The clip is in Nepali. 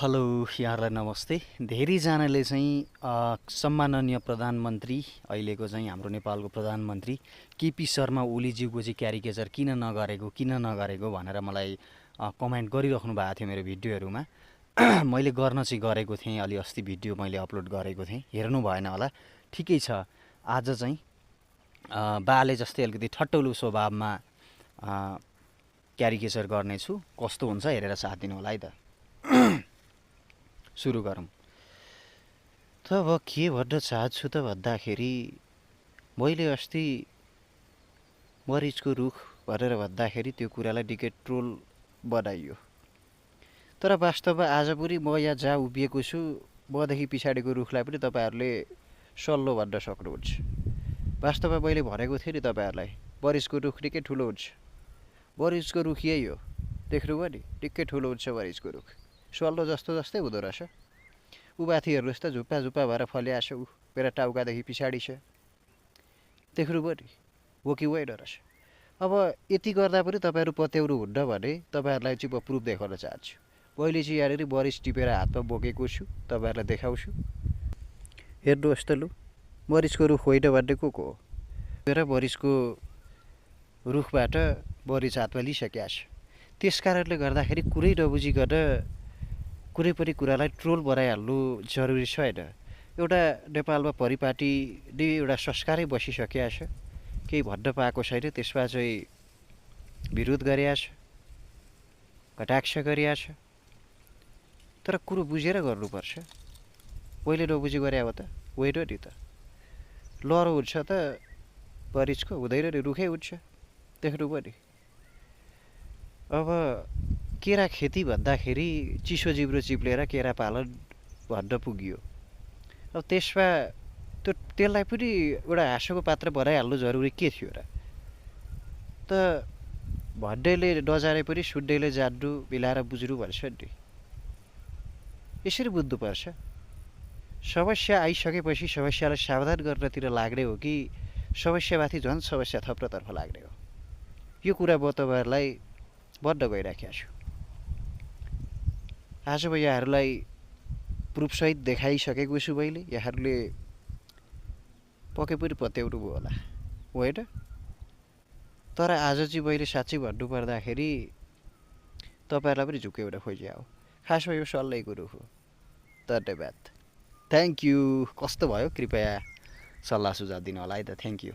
हेलो यहाँहरूलाई नमस्ते। धेरैजनाले चाहिँ सम्माननीय प्रधानमन्त्री अहिलेको चाहिँ हाम्रो नेपालको प्रधानमन्त्री केपी शर्मा ओलीज्यूको चाहिँ क्यारिकेचर किन नगरेको भनेर मलाई कमेन्ट गरिराख्नु भएको थियो मेरो भिडियोहरूमा। मैले गर्न चाहिँ गरेको थिएँ, अलि अस्ति भिडियो मैले अपलोड गरेको थिएँ, हेर्नु भएन होला। ठिकै छ, आज चाहिँ बाले जस्तै अलिकति ठट्टौलो स्वभावमा क्यारिकेचर गर्नेछु। कस्तो हुन्छ हेरेर साथ दिनु होला है त। सुरु गरौँ। त अब के भन्न चाहन्छु त भन्दाखेरि, मैले अस्ति मरिचको रुख भनेर भन्दाखेरि त्यो कुरालाई निकै ट्रोल बनाइयो। तर वास्तवमा आज पनि म यहाँ जहाँ उभिएको छु, मदेखि पछाडिको रुखलाई पनि तपाईँहरूले सल्लो भन्न सक्नुहुन्छ। वास्तवमा मैले भनेको थिएँ नि तपाईँहरूलाई, मरिचको रुख निकै ठुलो हुन्छ। मरिचको रुख यही हो, देख्नुभयो नि, निकै ठुलो हुन्छ मरिचको रुख। सल्लो जस्तै हुँदो रहेछ। ऊ माथि हेर्नुहोस् त, झुप्पा झुप्पा भएर फल्या छ। ऊ मेरो टाउकादेखि पछाडि छ, देख्नुभयो नि, हो कि होइन रहेछ। अब यति गर्दा पनि तपाईँहरू पत्याउनु हुन्न भने तपाईँहरूलाई चाहिँ म प्रुफ देखाउन चाहन्छु। मैले चाहिँ यहाँनिर मरिच टिपेर हातमा बोकेको छु, तपाईँहरूलाई देखाउँछु। हेर्नुहोस् त, लु, मरिचको रुख होइन भन्ने को हो? मेरो मरिचको रुखबाट मरिच हातमा लिइसकेको छ। त्यस कारणले गर्दाखेरि कुरै नबुझिकन कुनै पनि कुरालाई ट्रोल बनाइहाल्नु जरुरी छैन। एउटा नेपालमा परिपाटीले एउटा संस्कारै बसिसकेको छ, केही भन्न पाएको छैन, त्यसमा चाहिँ विरोध गरिएको छ, कटाक्ष गरिएको छ। तर कुरो बुझेर गर्नुपर्छ। मैले नबुझी गरे अब त होइन नि त। लहरो हुन्छ त मरिचको? हुँदैन नि, रुखै हुन्छ, देख्नुभयो नि। अब केरा खेती भन्दाखेरि चिसो जिब्रो चिप्लेर केरा पालन भन्न पुगियो। अब त्यसमा त्यसलाई पनि एउटा हाँसोको पात्र बनाइहाल्नु जरुरी के थियो र? त भन्नेले नजाने पनि सुन्नेले जान्नु, मिलाएर बुझ्नु भन्छ नि। यसरी बुझ्नुपर्छ। समस्या आइसकेपछि समस्यालाई समाधान गर्नतिर लाग्ने हो कि समस्यामाथि झन् समस्या थप्नतर्फ लाग्ने हो? यो कुरा म तपाईँहरूलाई भन्न गइराखेको छु। आज म यहाँहरूलाई प्रुफसहित देखाइसकेको छु। मैले यहाँहरूले पक्कै पनि पत्याउनु भयो होला, होइन? तर आज चाहिँ मैले साँच्चै भन्नुपर्दाखेरि तपाईँहरूलाई पनि झुक्याउन खोजेँ हो। खासमा यो सल्लाहको रुख हो। धन्यवाद, थ्याङ्क यू। कस्तो भयो? कृपया सल्लाह सुझाव दिनु होला है त। Thank you.